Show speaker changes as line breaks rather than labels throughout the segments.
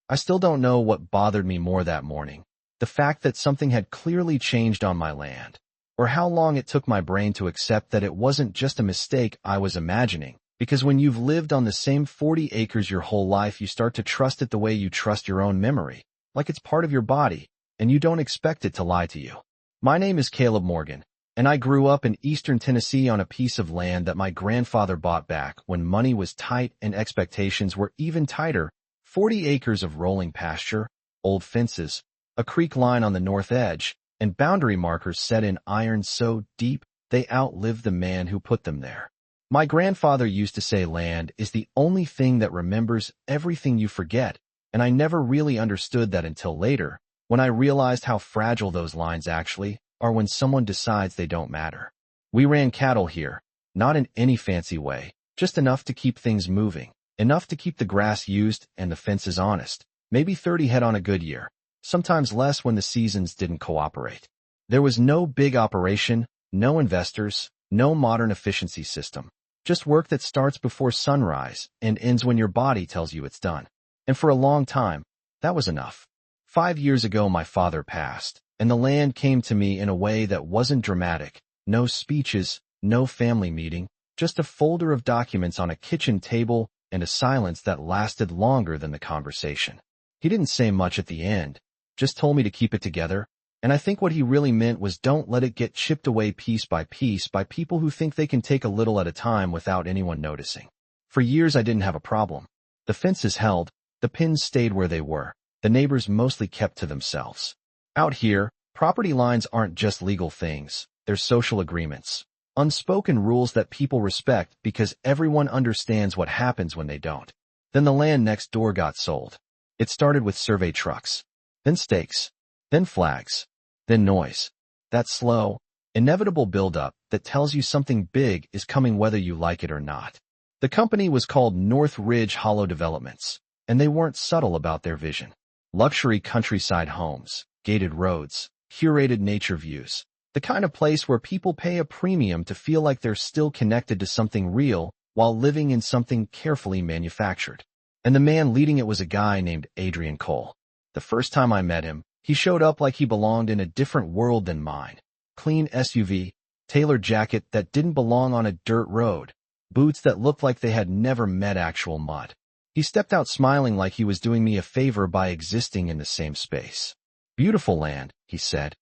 I still don't know what bothered me more that morning, the fact that something had clearly changed on my land, or how long it took my brain to accept that it wasn't just a mistake I was imagining. Because when you've lived on the same 40 acres your whole life, you start to trust it the way you trust your own memory, like it's part of your body, and you don't expect it to lie to you. My name is Caleb Morgan, and I grew up in eastern Tennessee on a piece of land that my grandfather bought back when money was tight and expectations were even tighter. 40 acres of rolling pasture, old fences, a creek line on the north edge, and boundary markers set in iron so deep they outlived the man who put them there. My grandfather used to say land is the only thing that remembers everything you forget, and I never really understood that until later, when I realized how fragile those lines actually are when someone decides they don't matter. We ran cattle here, not in any fancy way, just enough to keep things moving, enough to keep the grass used and the fences honest, maybe 30 head on a good year, sometimes less when the seasons didn't cooperate. There was no big operation, no investors, no modern efficiency system. Just work that starts before sunrise and ends when your body tells you it's done. And for a long time, that was enough. 5 years ago, my father passed, and the land came to me in a way that wasn't dramatic. No speeches, no family meeting, just a folder of documents on a kitchen table and a silence that lasted longer than the conversation. He didn't say much at the end, just told me to keep it together. And I think what he really meant was don't let it get chipped away piece by people who think they can take a little at a time without anyone noticing. For years I didn't have a problem. The fences held, the pins stayed where they were, the neighbors mostly kept to themselves. Out here, property lines aren't just legal things, they're social agreements. Unspoken rules that people respect because everyone understands what happens when they don't. Then the land next door got sold. It started with survey trucks, then stakes, then flags, then noise. That slow, inevitable buildup that tells you something big is coming whether you like it or not. The company was called North Ridge Hollow Developments, and they weren't subtle about their vision. Luxury countryside homes, gated roads, curated nature views, the kind of place where people pay a premium to feel like they're still connected to something real while living in something carefully manufactured. And the man leading it was a guy named Adrian Cole. The first time I met him, he showed up like he belonged in a different world than mine. Clean SUV, tailored jacket that didn't belong on a dirt road, boots that looked like they had never met actual mud. He stepped out smiling like he was doing me a favor by existing in the same space. Beautiful land, he said,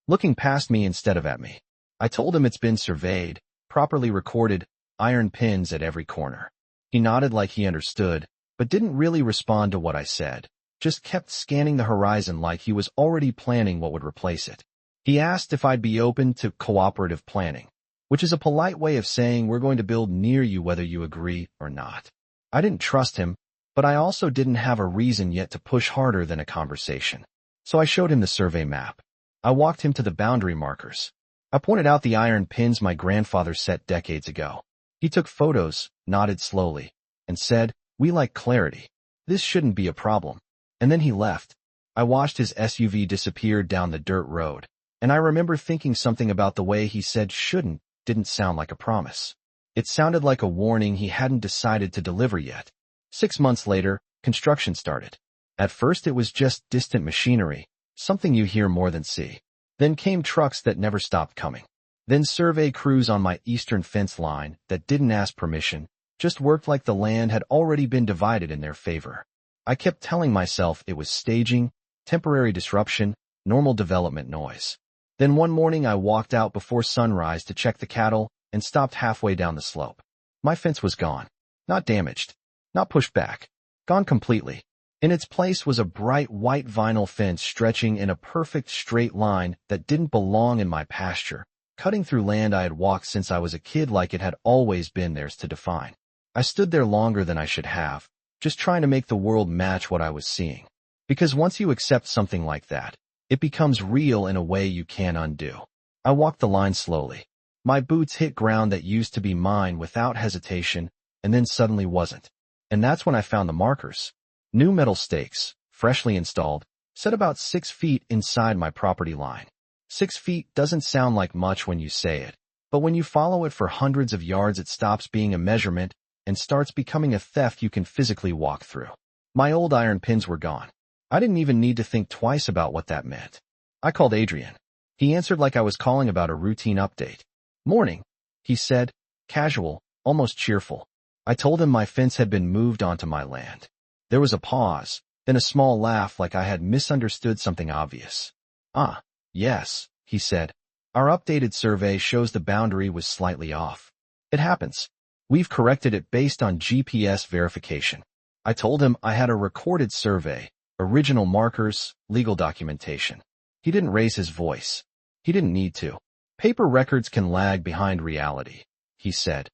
looking past me instead of at me. I told him it's been surveyed, properly recorded, iron pins at every corner. He nodded like he understood, but didn't really respond to what I said. Just kept scanning the horizon like he was already planning what would replace it. He asked if I'd be open to cooperative planning, which is a polite way of saying we're going to build near you whether you agree or not. I didn't trust him, but I also didn't have a reason yet to push harder than a conversation. So I showed him the survey map. I walked him to the boundary markers. I pointed out the iron pins my grandfather set decades ago. He took photos, nodded slowly, and said, "We like clarity. This shouldn't be a problem." And then he left. I watched his SUV disappear down the dirt road, and I remember thinking something about the way he said shouldn't didn't sound like a promise. It sounded like a warning he hadn't decided to deliver yet. 6 months later, construction started. At first it was just distant machinery, something you hear more than see. Then came trucks that never stopped coming. Then survey crews on my eastern fence line that didn't ask permission, just worked like the land had already been divided in their favor. I kept telling myself it was staging, temporary disruption, normal development noise. Then one morning I walked out before sunrise to check the cattle and stopped halfway down the slope. My fence was gone. Not damaged. Not pushed back. Gone completely. In its place was a bright white vinyl fence stretching in a perfect straight line that didn't belong in my pasture, cutting through land I had walked since I was a kid like it had always been theirs to define. I stood there longer than I should have, just trying to make the world match what I was seeing. Because once you accept something like that, it becomes real in a way you can't undo. I walked the line slowly. My boots hit ground that used to be mine without hesitation, and then suddenly wasn't. And that's when I found the markers. New metal stakes, freshly installed, set about 6 feet inside my property line. 6 feet doesn't sound like much when you say it, but when you follow it for hundreds of yards it stops being a measurement and starts becoming a theft you can physically walk through. My old iron pins were gone. I didn't even need to think twice about what that meant. I called Adrian. He answered like I was calling about a routine update. "Morning," he said, casual, almost cheerful. I told him my fence had been moved onto my land. There was a pause, then a small laugh like I had misunderstood something obvious. "Ah, yes," he said. "Our updated survey shows the boundary was slightly off. It happens. We've corrected it based on GPS verification." I told him I had a recorded survey, original markers, legal documentation. He didn't raise his voice. He didn't need to. "Paper records can lag behind reality," he said.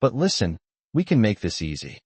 "But listen, we can make this easy.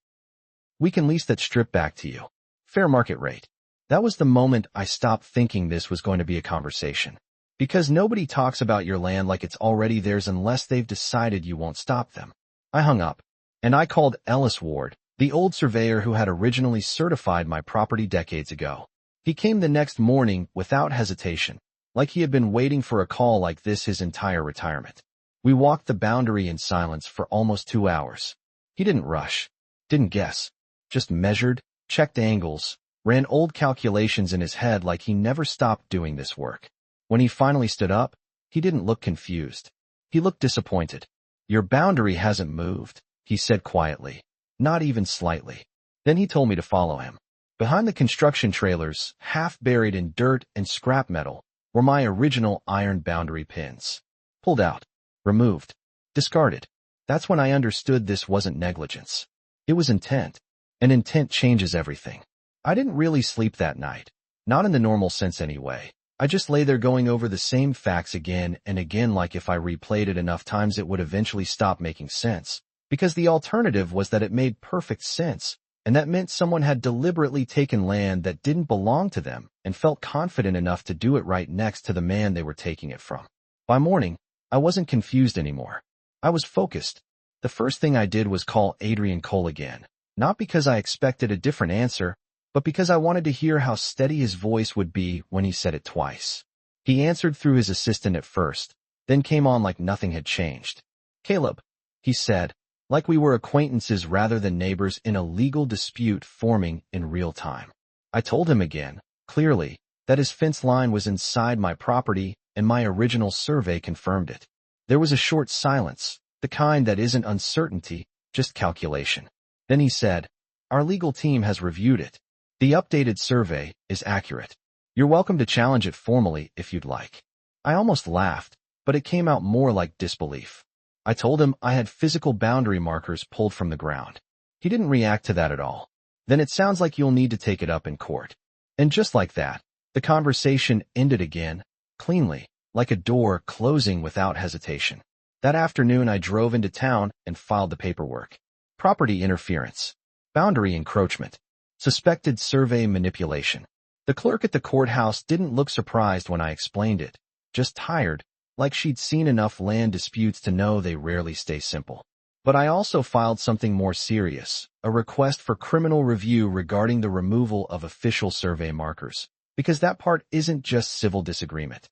We can lease that strip back to you. Fair market rate." That was the moment I stopped thinking this was going to be a conversation. Because nobody talks about your land like it's already theirs unless they've decided you won't stop them. I hung up, and I called Ellis Ward, the old surveyor who had originally certified my property decades ago. He came the next morning without hesitation, like he had been waiting for a call like this his entire retirement. We walked the boundary in silence for almost 2 hours. He didn't rush, didn't guess, just measured, checked angles, ran old calculations in his head like he never stopped doing this work. When he finally stood up, he didn't look confused. He looked disappointed. "Your boundary hasn't moved," he said quietly. "Not even slightly." Then he told me to follow him. Behind the construction trailers, half buried in dirt and scrap metal, were my original iron boundary pins. Pulled out, removed, discarded. That's when I understood this wasn't negligence. It was intent, and intent changes everything. I didn't really sleep that night. Not in the normal sense anyway. I just lay there going over the same facts again and again like if I replayed it enough times it would eventually stop making sense. Because the alternative was that it made perfect sense, and that meant someone had deliberately taken land that didn't belong to them and felt confident enough to do it right next to the man they were taking it from. By morning, I wasn't confused anymore. I was focused. The first thing I did was call Adrian Cole again, not because I expected a different answer, but because I wanted to hear how steady his voice would be when he said it twice. He answered through his assistant at first, then came on like nothing had changed. "Caleb," he said, like we were acquaintances rather than neighbors in a legal dispute forming in real time. I told him again, clearly, that his fence line was inside my property and my original survey confirmed it. There was a short silence, the kind that isn't uncertainty, just calculation. Then he said, "Our legal team has reviewed it. The updated survey is accurate. You're welcome to challenge it formally if you'd like." I almost laughed, but it came out more like disbelief. I told him I had physical boundary markers pulled from the ground. He didn't react to that at all. "Then it sounds like you'll need to take it up in court." And just like that, the conversation ended again, cleanly, like a door closing without hesitation. That afternoon I drove into town and filed the paperwork. Property interference. Boundary encroachment. Suspected survey manipulation. The clerk at the courthouse didn't look surprised when I explained it, just tired, like she'd seen enough land disputes to know they rarely stay simple. But I also filed something more serious, a request for criminal review regarding the removal of official survey markers, because that part isn't just civil disagreement.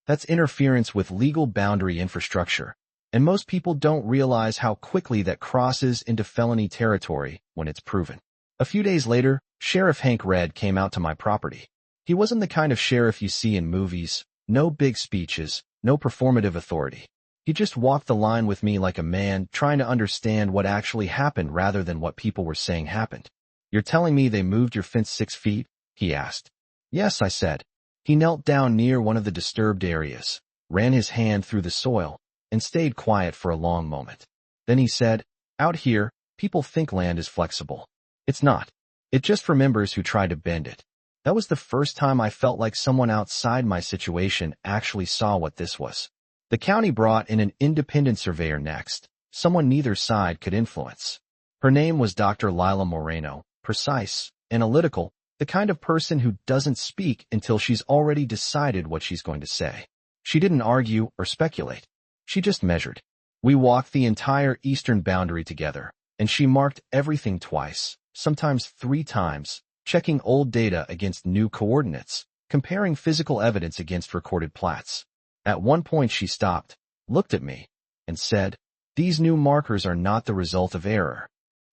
That's interference with legal boundary infrastructure, and most people don't realize how quickly that crosses into felony territory when it's proven. A few days later, Sheriff Hank Red came out to my property. He wasn't the kind of sheriff you see in movies, no big speeches, no performative authority. He just walked the line with me like a man trying to understand what actually happened rather than what people were saying happened. "You're telling me they moved your fence 6 feet?" he asked. "Yes," I said. He knelt down near one of the disturbed areas, ran his hand through the soil, and stayed quiet for a long moment. Then he said, "Out here, people think land is flexible. It's not. It just remembers who tried to bend it." That was the first time I felt like someone outside my situation actually saw what this was. The county brought in an independent surveyor next, someone neither side could influence. Her name was Dr. Lila Moreno, precise, analytical, the kind of person who doesn't speak until she's already decided what she's going to say. She didn't argue or speculate. She just measured. We walked the entire eastern boundary together, and she marked everything twice, sometimes 3 times, checking old data against new coordinates, comparing physical evidence against recorded plats. At one point she stopped, looked at me, and said, "These new markers are not the result of error."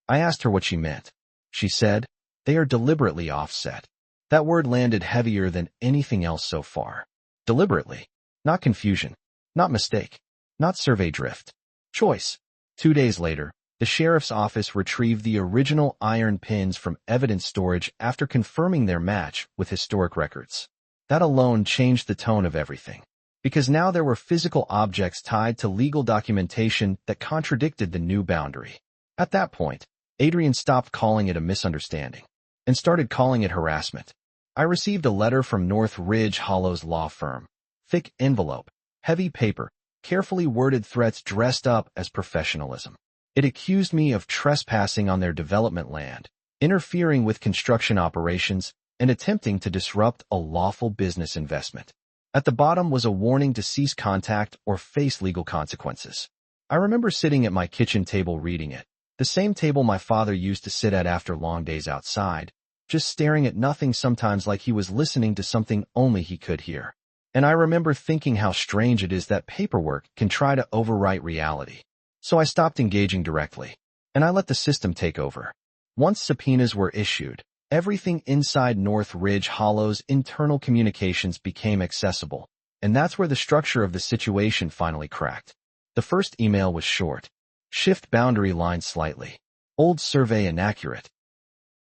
I asked her what she meant. She said, They are deliberately offset. That word landed heavier than anything else so far. Deliberately. Not confusion. Not mistake. Not survey drift. Choice. 2 days later, the sheriff's office retrieved the original iron pins from evidence storage after confirming their match with historic records. That alone changed the tone of everything, because now there were physical objects tied to legal documentation that contradicted the new boundary. At that point, Adrian stopped calling it a misunderstanding and started calling it harassment. I received a letter from North Ridge Hollow's law firm. Thick envelope, heavy paper, carefully worded threats dressed up as professionalism. It accused me of trespassing on their development land, interfering with construction operations, and attempting to disrupt a lawful business investment. At the bottom was a warning to cease contact or face legal consequences. I remember sitting at my kitchen table reading it, the same table my father used to sit at after long days outside, just staring at nothing, sometimes like he was listening to something only he could hear. And I remember thinking how strange it is that paperwork can try to overwrite reality. So I stopped engaging directly, and I let the system take over. Once subpoenas were issued, everything inside North Ridge Hollow's internal communications became accessible, and that's where the structure of the situation finally cracked. The first email was short. Shift boundary line slightly. Old survey inaccurate.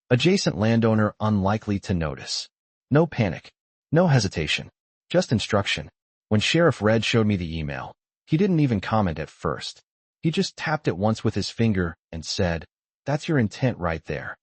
Adjacent landowner unlikely to notice. No panic. No hesitation. Just instruction. When Sheriff Red showed me the email, he didn't even comment at first. He just tapped it once with his finger and said, "That's your intent right there."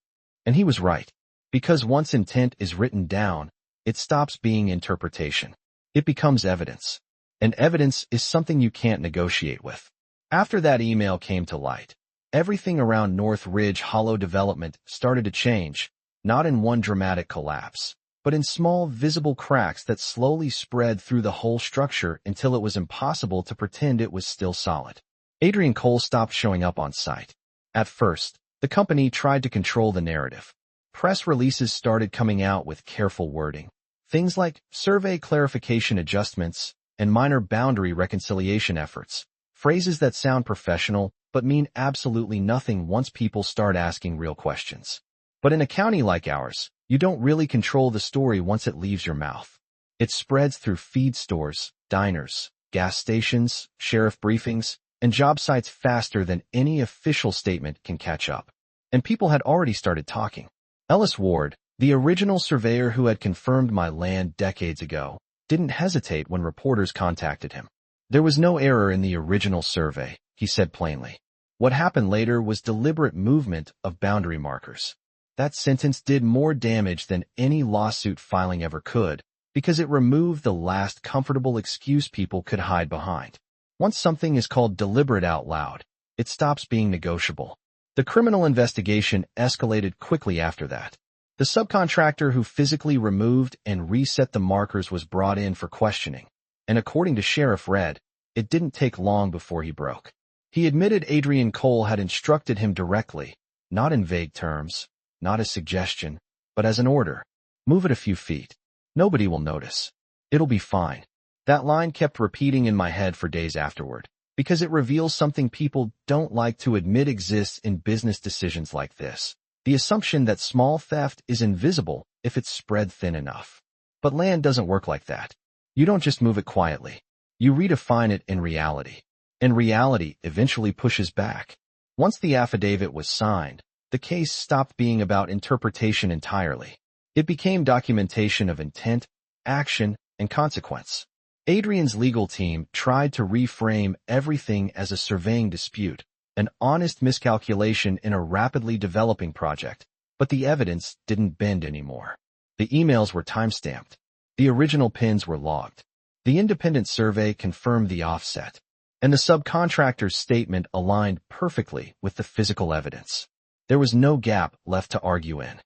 And he was right. Because once intent is written down, it stops being interpretation. It becomes evidence. And evidence is something you can't negotiate with. After that email came to light, everything around North Ridge Hollow development started to change, not in one dramatic collapse, but in small, visible cracks that slowly spread through the whole structure until it was impossible to pretend it was still solid. Adrian Cole stopped showing up on site. At first, the company tried to control the narrative. Press releases started coming out with careful wording. Things like survey clarification adjustments and minor boundary reconciliation efforts. Phrases that sound professional but mean absolutely nothing once people start asking real questions. But in a county like ours, you don't really control the story once it leaves your mouth. It spreads through feed stores, diners, gas stations, sheriff briefings, and job sites faster than any official statement can catch up. And people had already started talking. Ellis Ward, the original surveyor who had confirmed my land decades ago, didn't hesitate when reporters contacted him. There was no error in the original survey, he said plainly. What happened later was deliberate movement of boundary markers. That sentence did more damage than any lawsuit filing ever could, because it removed the last comfortable excuse people could hide behind. Once something is called deliberate out loud, it stops being negotiable. The criminal investigation escalated quickly after that. The subcontractor who physically removed and reset the markers was brought in for questioning, and according to Sheriff Red, it didn't take long before he broke. He admitted Adrian Cole had instructed him directly, not in vague terms, not as suggestion, but as an order. Move it a few feet. Nobody will notice. It'll be fine. That line kept repeating in my head for days afterward, because it reveals something people don't like to admit exists in business decisions like this. The assumption that small theft is invisible if it's spread thin enough. But land doesn't work like that. You don't just move it quietly. You redefine it in reality. And reality eventually pushes back. Once the affidavit was signed, the case stopped being about interpretation entirely. It became documentation of intent, action, and consequence. Adrian's legal team tried to reframe everything as a surveying dispute, an honest miscalculation in a rapidly developing project, but the evidence didn't bend anymore. The emails were timestamped. The original pins were logged. The independent survey confirmed the offset, and the subcontractor's statement aligned perfectly with the physical evidence. There was no gap left to argue in.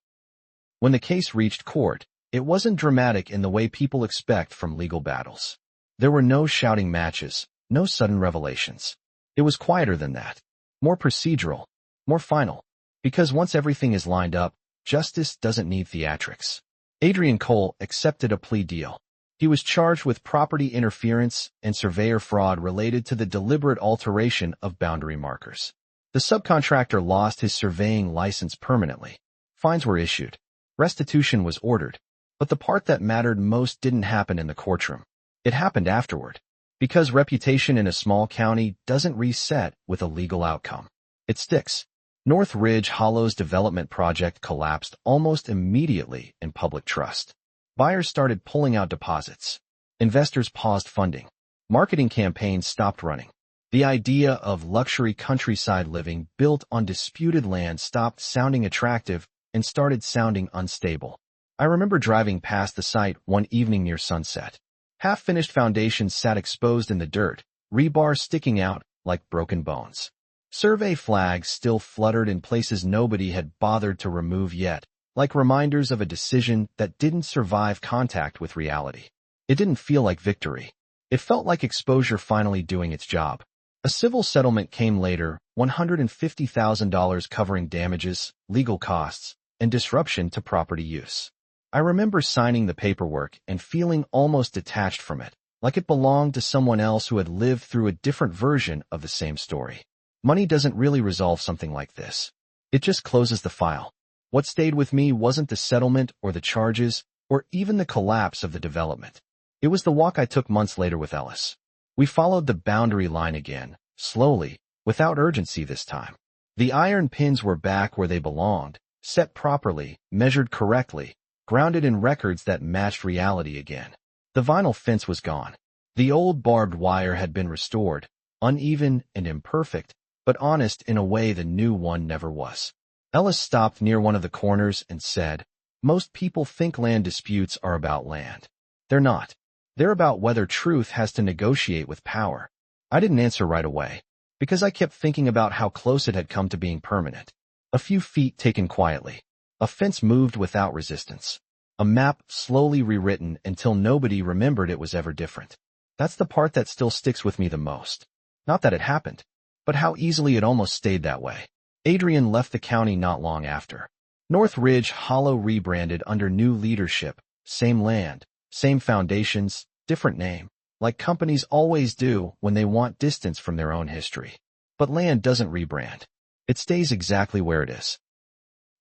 When the case reached court, it wasn't dramatic in the way people expect from legal battles. There were no shouting matches, no sudden revelations. It was quieter than that, more procedural, more final. Because once everything is lined up, justice doesn't need theatrics. Adrian Cole accepted a plea deal. He was charged with property interference and surveyor fraud related to the deliberate alteration of boundary markers. The subcontractor lost his surveying license permanently. Fines were issued. Restitution was ordered. But the part that mattered most didn't happen in the courtroom. It happened afterward. Because reputation in a small county doesn't reset with a legal outcome. It sticks. North Ridge Hollow's development project collapsed almost immediately in public trust. Buyers started pulling out deposits. Investors paused funding. Marketing campaigns stopped running. The idea of luxury countryside living built on disputed land stopped sounding attractive and started sounding unstable. I remember driving past the site one evening near sunset. Half-finished foundations sat exposed in the dirt, rebar sticking out like broken bones. Survey flags still fluttered in places nobody had bothered to remove yet, like reminders of a decision that didn't survive contact with reality. It didn't feel like victory. It felt like exposure finally doing its job. A civil settlement came later, $150,000 covering damages, legal costs, and disruption to property use. I remember signing the paperwork and feeling almost detached from it, like it belonged to someone else who had lived through a different version of the same story. Money doesn't really resolve something like this. It just closes the file. What stayed with me wasn't the settlement or the charges or even the collapse of the development. It was the walk I took months later with Ellis. We followed the boundary line again, slowly, without urgency this time. The iron pins were back where they belonged, set properly, measured correctly, grounded in records that matched reality again. The vinyl fence was gone. The old barbed wire had been restored, uneven and imperfect, but honest in a way the new one never was. Ellis stopped near one of the corners and said, "Most people think land disputes are about land. They're not. They're about whether truth has to negotiate with power." I didn't answer right away, because I kept thinking about how close it had come to being permanent. A few feet taken quietly. A fence moved without resistance. A map slowly rewritten until nobody remembered it was ever different. That's the part that still sticks with me the most. Not that it happened, but how easily it almost stayed that way. Adrian left the county not long after. North Ridge Hollow rebranded under new leadership, same land, same foundations, different name, like companies always do when they want distance from their own history. But land doesn't rebrand. It stays exactly where it is.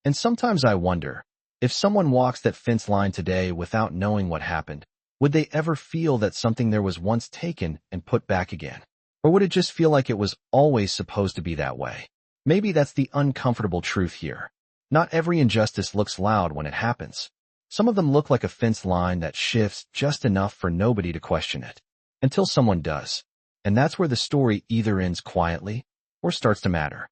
And sometimes I wonder, if someone walks that fence line today without knowing what happened, would they ever feel that something there was once taken and put back again? Or would it just feel like it was always supposed to be that way? Maybe that's the uncomfortable truth here. Not every injustice looks loud when it happens. Some of them look like a fence line that shifts just enough for nobody to question it. Until someone does. And that's where the story either ends quietly or starts to matter.